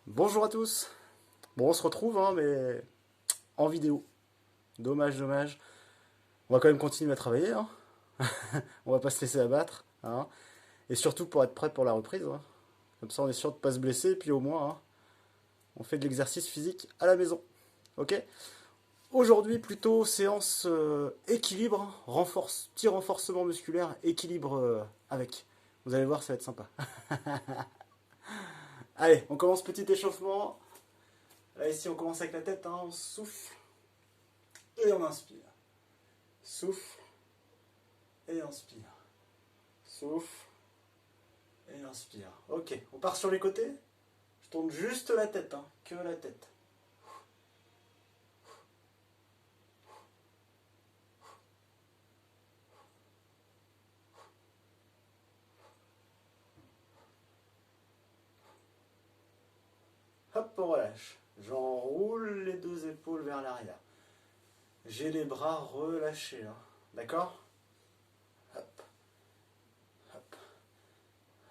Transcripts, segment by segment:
Bonjour à tous. Bon, on se retrouve, hein, mais en vidéo. Dommage, dommage. On va quand même continuer à travailler, hein. On va pas se laisser abattre, hein. Et surtout pour être prêt pour la reprise, hein. Comme ça, on est sûr de pas se blesser, et puis au moins, hein, on fait de l'exercice physique à la maison. Ok? Aujourd'hui, plutôt séance équilibre, hein. Petit renforcement musculaire, équilibre avec. Vous allez voir, ça va être sympa. Allez, on commence petit échauffement. Là, ici, on commence avec la tête, hein. On souffle et on inspire. Souffle et inspire. Souffle et inspire. Ok, on part sur les côtés. Je tourne juste la tête, hein, que la tête. Hop, on relâche. J'enroule les deux épaules vers l'arrière. J'ai les bras relâchés, hein. D'accord? Hop, hop.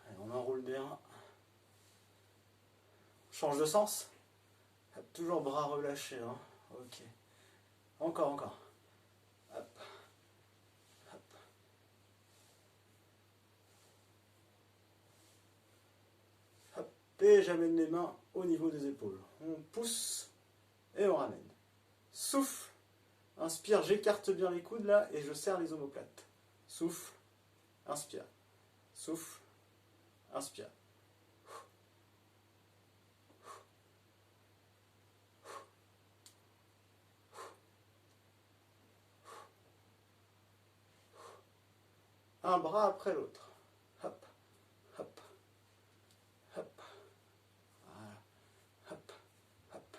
Allez, on enroule bien. Change de sens. Hop, toujours bras relâchés, hein. Ok. Encore, encore. Hop, hop. Hop. Et j'amène les mains au niveau des épaules. On pousse et on ramène. Souffle. Inspire, j'écarte bien les coudes là et je serre les omoplates. Souffle, inspire. Souffle, inspire. Un bras après l'autre. Hop, hop, hop. Voilà. Hop, hop.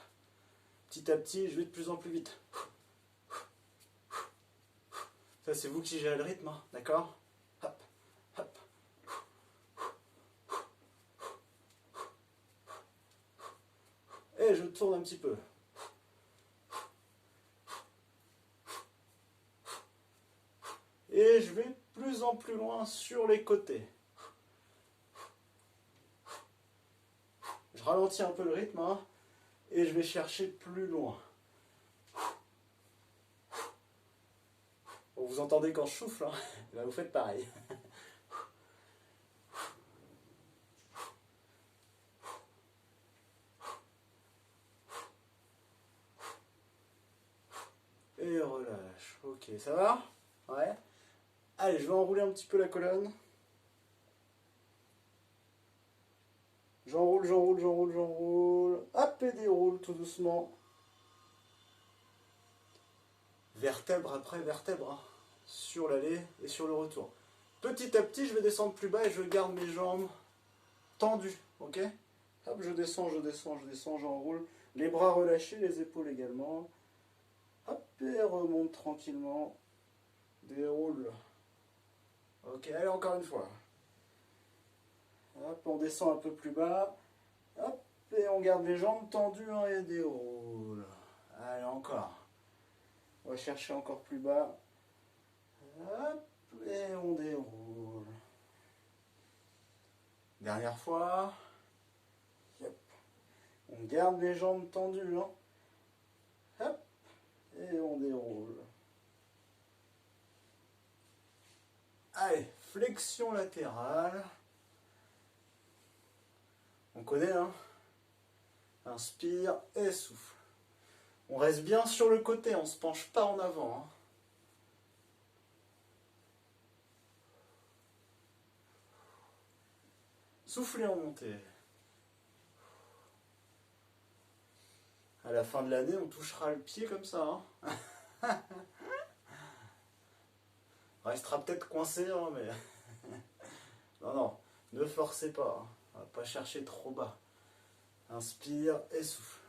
Petit à petit, je vais de plus en plus vite. Ça, c'est vous qui gérez le rythme, hein, d'accord? Hop, hop. Et je tourne un petit peu. Et je vais de plus en plus loin sur les côtés. Je ralentis un peu le rythme, hein, et je vais chercher plus loin. Bon, vous entendez quand je souffle, hein, là vous faites pareil. Et relâche. Ok, ça va? Ouais. Allez, je vais enrouler un petit peu la colonne. J'enroule, j'enroule, j'enroule, j'enroule. Hop, et déroule tout doucement. Vertèbre après vertèbre, hein, sur l'aller et sur le retour. Petit à petit, je vais descendre plus bas et je garde mes jambes tendues. Ok? Hop, je descends, je descends, je descends, j'enroule. Les bras relâchés, les épaules également. Hop, et remonte tranquillement. Déroule. Ok, allez, encore une fois. Hop, on descend un peu plus bas. Hop, et on garde les jambes tendues, hein, et déroule. Allez, encore. On va chercher encore plus bas. Hop, et on déroule. Dernière fois. Yep. On garde les jambes tendues, hein. Hop, et on déroule. Allez, flexion latérale. On connaît, hein. Inspire et souffle. On reste bien sur le côté, on ne se penche pas en avant, hein. Soufflez en montée. À la fin de l'année, on touchera le pied comme ça, hein. On restera peut-être coincé, hein, mais... non, non, ne forcez pas, hein. On va pas chercher trop bas. Inspire et souffle.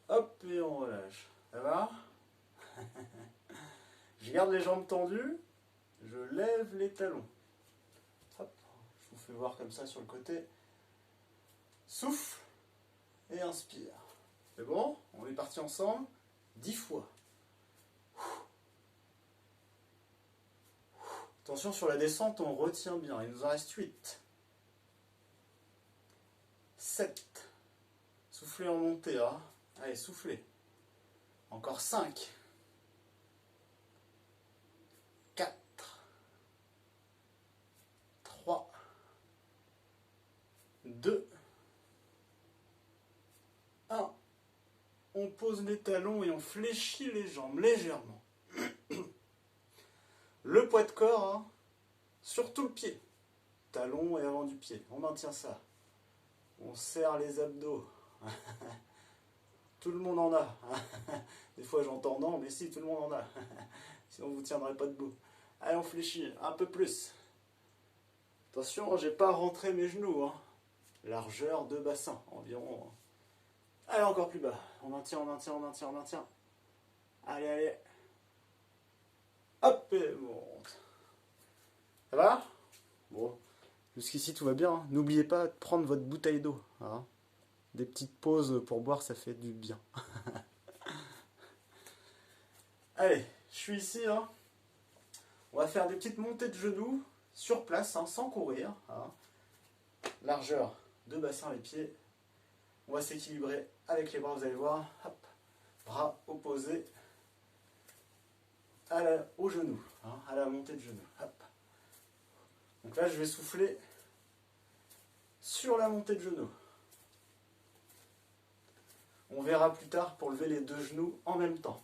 Hop, et on relâche. Ça va? Je garde les jambes tendues. Je lève les talons. Hop, je vous fais voir comme ça sur le côté. Souffle et inspire. C'est bon? On est parti ensemble. 10 fois. Attention, sur la descente, on retient bien. Il nous en reste 8. 7. Soufflez en montée. Hein. Allez, soufflez. Encore 5. 4. 3. 2. 1. On pose les talons et on fléchit les jambes légèrement. Le poids de corps hein, sur tout le pied. Talon et avant du pied. On maintient ça. On serre les abdos. Tout le monde en a. Des fois j'entends non, mais si, tout le monde en a. Sinon vous ne tiendrez pas debout. Allez, on fléchit un peu plus. Attention, j'ai pas rentré mes genoux. Hein. Largeur de bassin, environ. Allez, encore plus bas. On maintient, on maintient, on maintient, on maintient. Allez, allez. Hop, et monte. Ça va? Bon. Jusqu'ici tout va bien. Hein. N'oubliez pas de prendre votre bouteille d'eau. Hein. Des petites pauses pour boire, ça fait du bien. Allez, je suis ici. Hein. On va faire des petites montées de genoux sur place, hein, sans courir. Hein. Largeur de bassin les pieds. On va s'équilibrer avec les bras, vous allez voir. Hop. Bras opposés au genou, hein, à la montée de genoux. Hop. Donc là, je vais souffler sur la montée de genoux. On verra plus tard pour lever les deux genoux en même temps.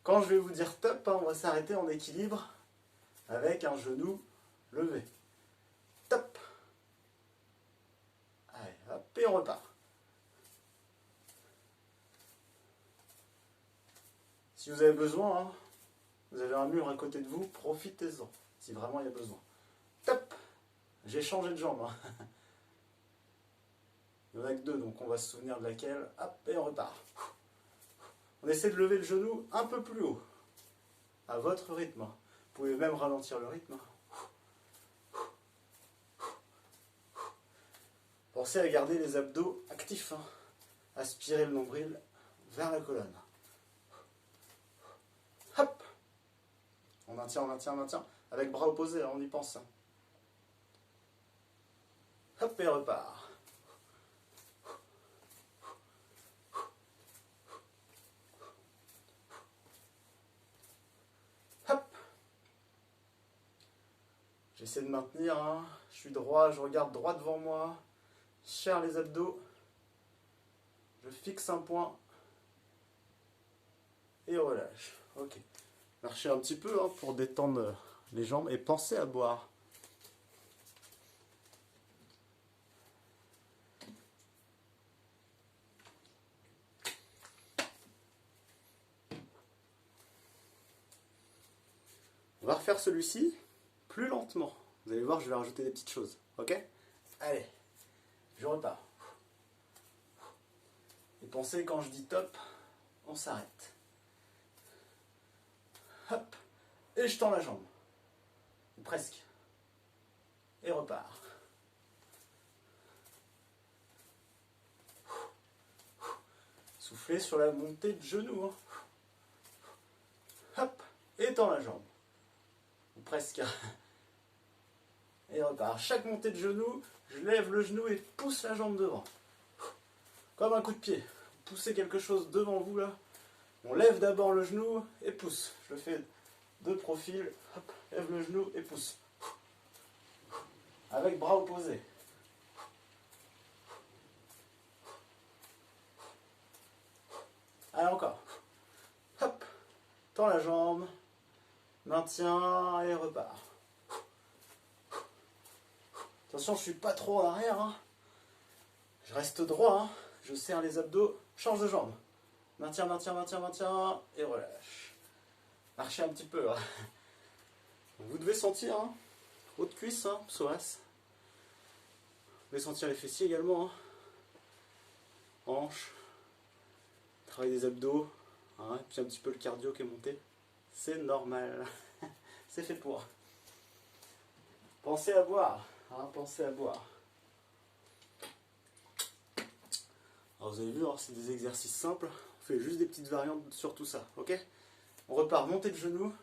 Quand je vais vous dire top, hein, on va s'arrêter en équilibre avec un genou levé. Top. Allez, hop, et on repart. Si vous avez besoin, hein, vous avez un mur à côté de vous, profitez-en, si vraiment il y a besoin. Top. J'ai changé de jambe. Hein. Il n'y en a que deux, donc on va se souvenir de laquelle. Hop, et on repart. On essaie de lever le genou un peu plus haut, à votre rythme. Vous pouvez même ralentir le rythme. Pensez à garder les abdos actifs. Hein. Aspirez le nombril vers la colonne. Hop. On maintient, on maintient, on maintient. Avec bras opposés, hein, on y pense. Hein. Hop, et repart. J'essaie de maintenir, hein. Je suis droit, je regarde droit devant moi, je serre les abdos, je fixe un point et relâche. Ok. Marchez un petit peu hein, pour détendre les jambes et pensez à boire. On va refaire celui-ci plus lentement. Vous allez voir, je vais rajouter des petites choses. Ok? Allez, je repars. Et pensez, quand je dis top, on s'arrête. Hop, et je tends la jambe. Ou presque. Et repars. Soufflez sur la montée de genoux. Hein. Hop, et tends la jambe. Ou presque. Et repart. Chaque montée de genou, je lève le genou et pousse la jambe devant. Comme un coup de pied. Poussez quelque chose devant vous là. On lève d'abord le genou et pousse. Je le fais de profil. Hop, lève le genou et pousse. Avec bras opposés. Allez encore. Hop, tends la jambe. Maintien et repart. Attention, je ne suis pas trop en arrière. Hein. Je reste droit. Hein. Je serre les abdos. Change de jambe. Maintien, maintien, maintien, maintien. Et relâche. Marchez un petit peu. Hein. Vous devez sentir hein, haute cuisse, hein, psoas. Vous devez sentir les fessiers également. Hein. Hanches. Travail des abdos. Hein, et puis un petit peu le cardio qui est monté. C'est normal. C'est fait pour. Pensez à boire. Hein, pensez à boire. Alors vous avez vu, hein, c'est des exercices simples. On fait juste des petites variantes sur tout ça. Ok? On repart, montée de genou.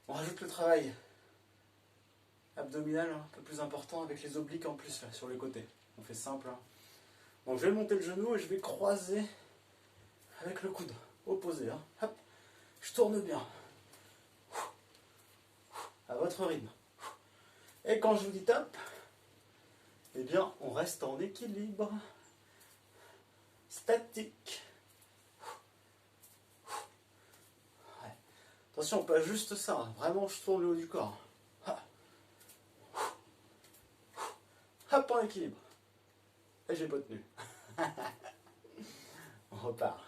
On rajoute le travail abdominal un peu plus important avec les obliques en plus là, sur les côtés. On fait simple. Hein. Donc je vais monter le genou et je vais croiser avec le coude opposé. Hein. Hop. Je tourne bien. À votre rythme. Et quand je vous dis top, eh bien on reste en équilibre. Statique. Ouais. Attention, pas juste ça. Hein. Vraiment, je tourne le haut du corps. Hop, en équilibre. Et j'ai pas tenu. On repart.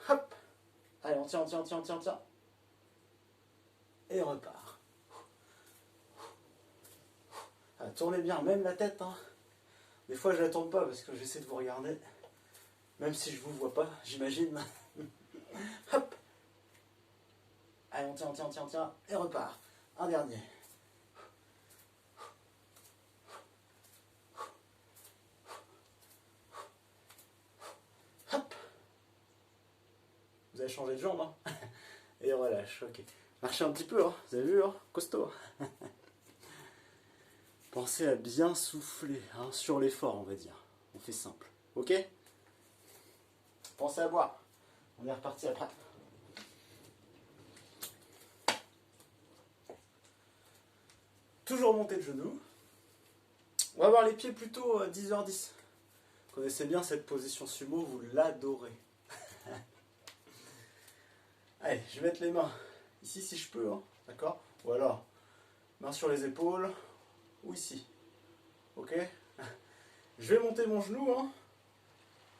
Hop. Allez, on tient. Et on repart. Ah, tournez bien, même la tête. Hein. Des fois, je la tourne pas parce que j'essaie de vous regarder. Même si je vous vois pas, j'imagine. Hop. Allez, on tient. Et on repart. Un dernier. Hop. Vous avez changé de jambe. Hein. Et on relâche. Ok. Marchez un petit peu. Hein. Vous avez vu, hein, costaud. Pensez à bien souffler hein, sur l'effort, on va dire. On fait simple. Ok? Pensez à boire. On est reparti après. Toujours monter de genoux. On va avoir les pieds plutôt 10h10. Vous connaissez bien cette position sumo, vous l'adorez. Allez, je vais mettre les mains ici si je peux, hein, d'accord? Ou alors, main sur les épaules, ou ici. Ok? Je vais monter mon genou, hein,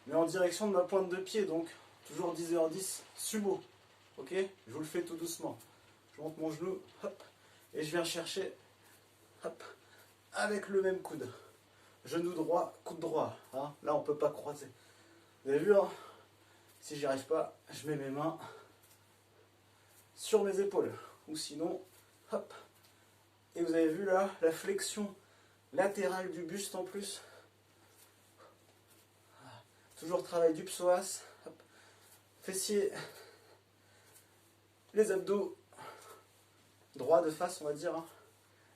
mais en direction de ma pointe de pied, donc toujours 10h10 sumo. Ok? Je vous le fais tout doucement. Je monte mon genou, hop, et je viens chercher, hop, avec le même coude. Genou droit, coude droit. Hein. Là, on ne peut pas croiser. Vous avez vu, hein? Si j'y arrive pas, je mets mes mains sur mes épaules. Ou sinon, hop. Et vous avez vu là, la flexion latérale du buste en plus. Toujours travail du psoas. Hop. Fessiers. Les abdos. Droit de face, on va dire. Hein.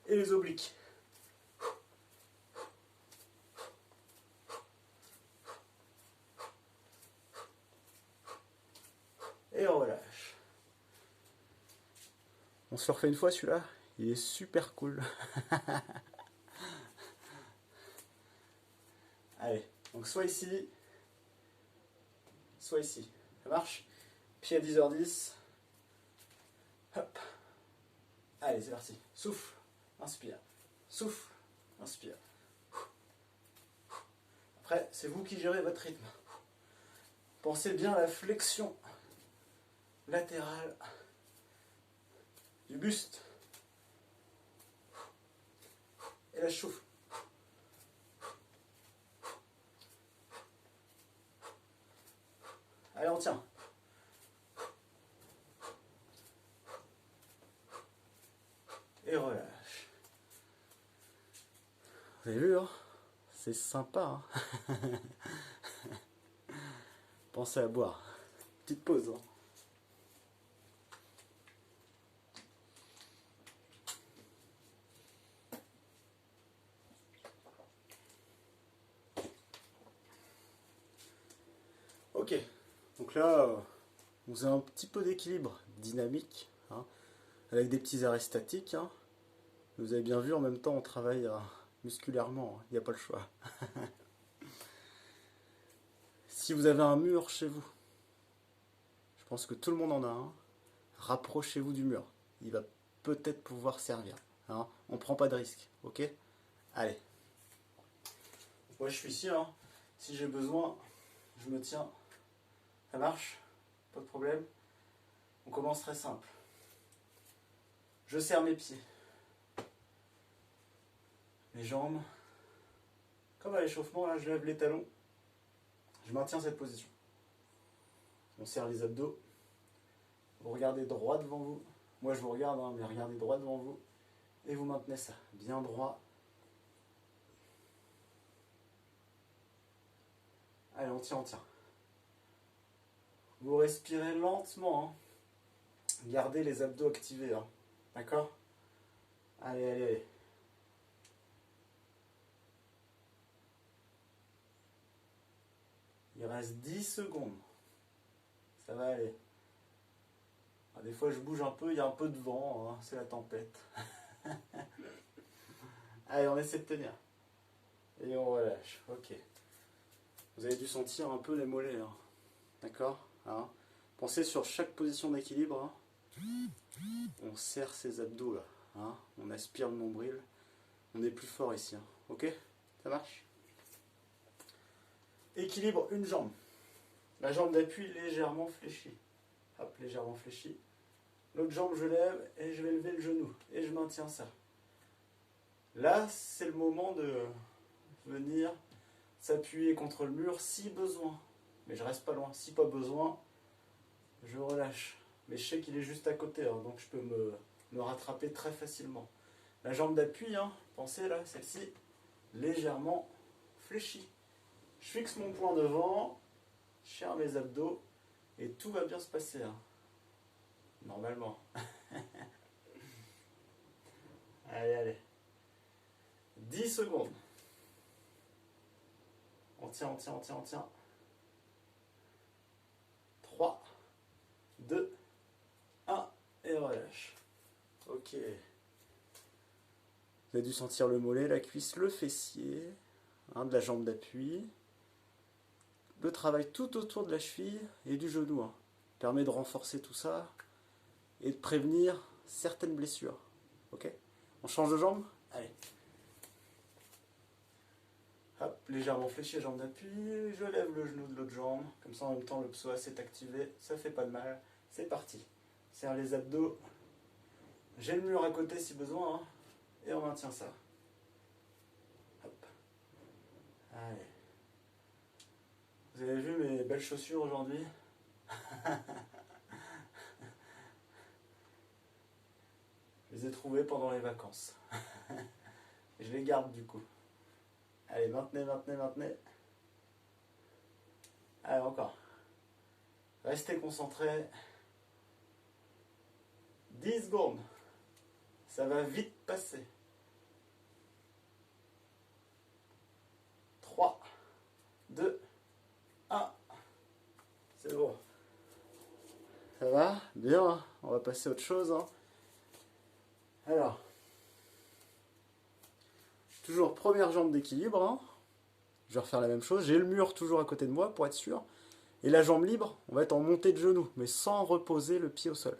Et les obliques. Et on relâche. On se le refait une fois celui-là. Il est super cool. Allez, donc soit ici, soit ici. Ça marche? Pied à 10h10. Hop. Allez, c'est parti. Souffle, inspire. Souffle, inspire. Après, c'est vous qui gérez votre rythme. Pensez bien à la flexion latérale du buste. Et là, je souffle. Allez, on tient. Et relâche. Vous avez vu, hein? C'est sympa. Hein. Pensez à boire. Petite pause. Hein. Ok. Donc là, vous avez un petit peu d'équilibre dynamique. Hein, avec des petits arrêts statiques. Hein. Vous avez bien vu, en même temps, on travaille musculairement. Il n'y a pas le choix. Si vous avez un mur chez vous, je pense que tout le monde en a un, rapprochez-vous du mur. Il va peut-être pouvoir servir. Hein. On ne prend pas de risque. Ok? Allez. Moi, je suis ici. Hein. Si j'ai besoin, je me tiens. Ça marche? Pas de problème. On commence très simple. Je serre mes pieds. Les jambes. Comme à l'échauffement, là, je lève les talons. Je maintiens cette position. On serre les abdos. Vous regardez droit devant vous. Moi, je vous regarde, hein, mais regardez droit devant vous. Et vous maintenez ça. Bien droit. Allez, on tient. Vous respirez lentement. Hein. Gardez les abdos activés. Hein. D'accord? Allez, allez, allez. Il reste 10 secondes. Ça va aller. Ah, des fois je bouge un peu, il y a un peu de vent, hein, c'est la tempête. Allez, on essaie de tenir. Et on relâche. Ok. Vous avez dû sentir un peu les mollets. Hein. D'accord? Hein. Pensez sur chaque position d'équilibre. Hein. On serre ses abdos là. Hein. On aspire le nombril. On est plus fort ici. Hein. Ok? Ça marche? Équilibre une jambe. La jambe d'appui légèrement fléchie. Hop, légèrement fléchie. L'autre jambe, je lève et je vais lever le genou. Et je maintiens ça. Là, c'est le moment de venir s'appuyer contre le mur si besoin. Mais je reste pas loin. Si pas besoin, je relâche. Mais je sais qu'il est juste à côté, hein, donc je peux me rattraper très facilement. La jambe d'appui, hein, pensez là, celle-ci, légèrement fléchie. Je fixe mon poing devant, je serre mes abdos et tout va bien se passer. Hein. Normalement. Allez, allez. 10 secondes. On tient, on tient, on tient, on tient. 3, 2, 1 et relâche. Ok. Vous avez dû sentir le mollet, la cuisse, le fessier, hein, de la jambe d'appui. Le travail tout autour de la cheville et du genou. Hein. Permet de renforcer tout ça et de prévenir certaines blessures. Ok? On change de jambe? Allez. Hop, légèrement fléchi, jambe d'appui, je lève le genou de l'autre jambe, comme ça en même temps le psoas est activé, ça fait pas de mal, c'est parti. Serre les abdos, j'ai le mur à côté si besoin, hein, et on maintient ça. Hop. Allez. Vous avez vu mes belles chaussures aujourd'hui? Je les ai trouvées pendant les vacances. Je les garde du coup. Allez, maintenez, maintenez, maintenez. Allez, encore. Restez concentrés. 10 secondes. Ça va vite passer. 3, 2, 1. C'est bon. Ça va? Bien. On va passer à autre chose. Hein. Alors. Toujours première jambe d'équilibre. Hein. Je vais refaire la même chose. J'ai le mur toujours à côté de moi pour être sûr. Et la jambe libre, on va être en montée de genou, mais sans reposer le pied au sol.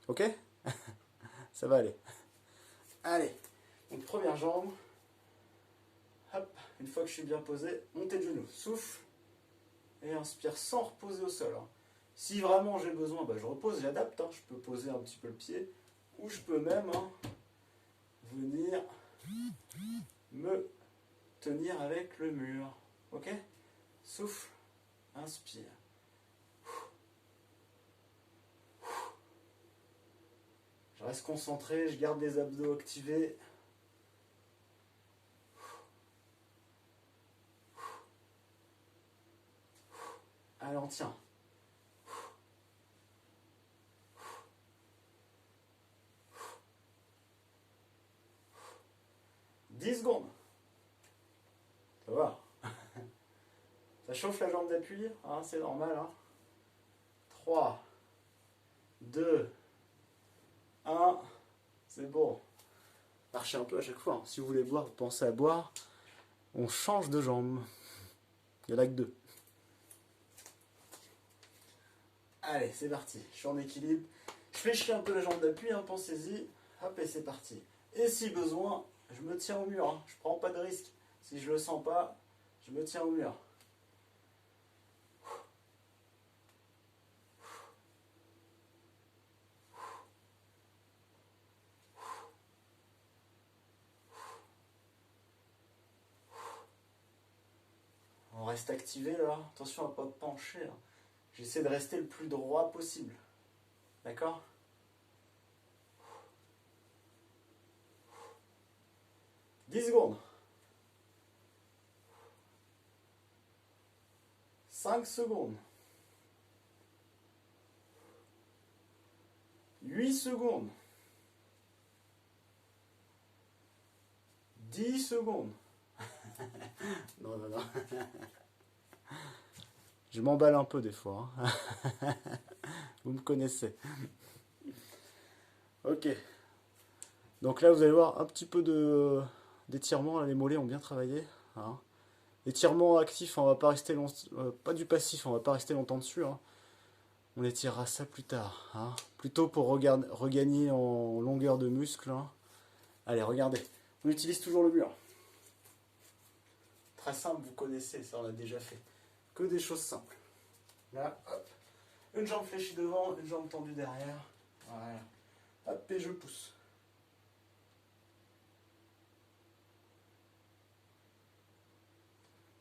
Ok? Ça va aller. Allez. Donc première jambe. Hop. Une fois que je suis bien posé, montée de genou. Souffle. Et inspire sans reposer au sol. Hein. Si vraiment j'ai besoin, bah, je repose, j'adapte. Hein. Je peux poser un petit peu le pied. Ou je peux même venir me tenir avec le mur. Ok? Souffle. Inspire. Je reste concentré, je garde les abdos activés. Allez, on tient. 10 secondes. Ça va. Ça chauffe la jambe d'appui, hein, c'est normal. Hein. 3, 2, 1. C'est bon. Marchez un peu à chaque fois. Hein. Si vous voulez boire, vous pensez à boire. On change de jambe. Il n'y en a que 2. Allez, c'est parti. Je suis en équilibre. Je fléchis un peu la jambe d'appui, hein, pensez-y. Hop, et c'est parti. Et si besoin, je me tiens au mur. Hein. Je prends pas de risque. Si je le sens pas, je me tiens au mur. On reste activé là. Attention à ne pas pencher. Hein. J'essaie de rester le plus droit possible. D'accord? « 10 secondes. 5 secondes. 8 secondes. 10 secondes. Non, non, non. Je m'emballe un peu des fois. Hein. Vous me connaissez. Ok. Donc là, vous allez voir un petit peu d'étirement. Les mollets ont bien travaillé. Hein. Étirement actif, on va pas rester pas du passif, on va pas rester longtemps dessus. Hein. On étirera ça plus tard. Hein. Plutôt pour regagner en longueur de muscle. Hein. Allez, regardez. On utilise toujours le mur. Très simple, vous connaissez, ça on a déjà fait. Que des choses simples. Là, hop. Une jambe fléchie devant, une jambe tendue derrière. Voilà. Hop, et je pousse.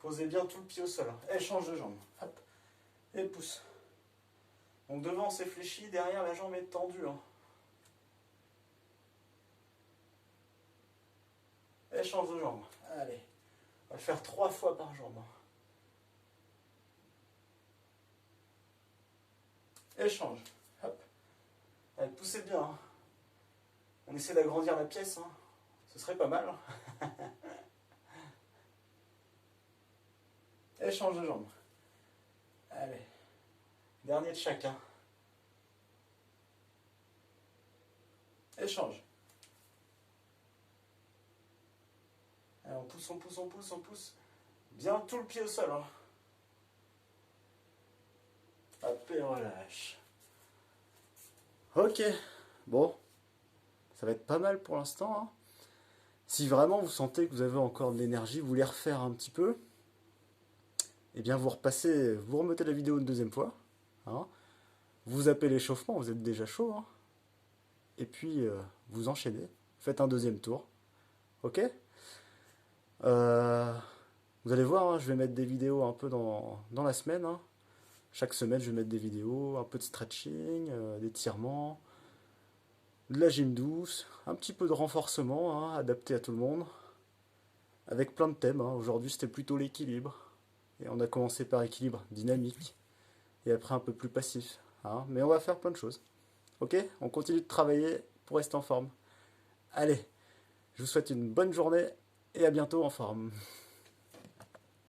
Posez bien tout le pied au sol. Et change de jambe. Hop. Et pousse. Donc devant c'est fléchi, derrière la jambe est tendue. Hein. Et change de jambe. Allez. On va le faire 3 fois par jambe. Échange. Hop. Allez, poussez bien. Hein. On essaie d'agrandir la pièce. Hein. Ce serait pas mal. Hein. Échange de jambes. Allez. Dernier de chacun. Échange. Allez, on pousse, on pousse, on pousse, on pousse. Bien tout le pied au sol. Hein. Hop et relâche. Ok. Bon. Ça va être pas mal pour l'instant. Hein. Si vraiment vous sentez que vous avez encore de l'énergie, vous voulez refaire un petit peu, eh bien vous repassez, vous remettez la vidéo une deuxième fois. Hein. Vous zappez l'échauffement, vous êtes déjà chaud. Hein. Et puis vous enchaînez. Faites un deuxième tour. Ok. Vous allez voir, hein, je vais mettre des vidéos un peu dans la semaine. Hein. Chaque semaine, je vais mettre des vidéos, un peu de stretching, d'étirement, de la gym douce, un petit peu de renforcement, hein, adapté à tout le monde, avec plein de thèmes. Hein. Aujourd'hui, c'était plutôt l'équilibre. Et on a commencé par équilibre dynamique, et après un peu plus passif. Hein. Mais on va faire plein de choses. Ok. On continue de travailler pour rester en forme. Allez, je vous souhaite une bonne journée, et à bientôt en forme.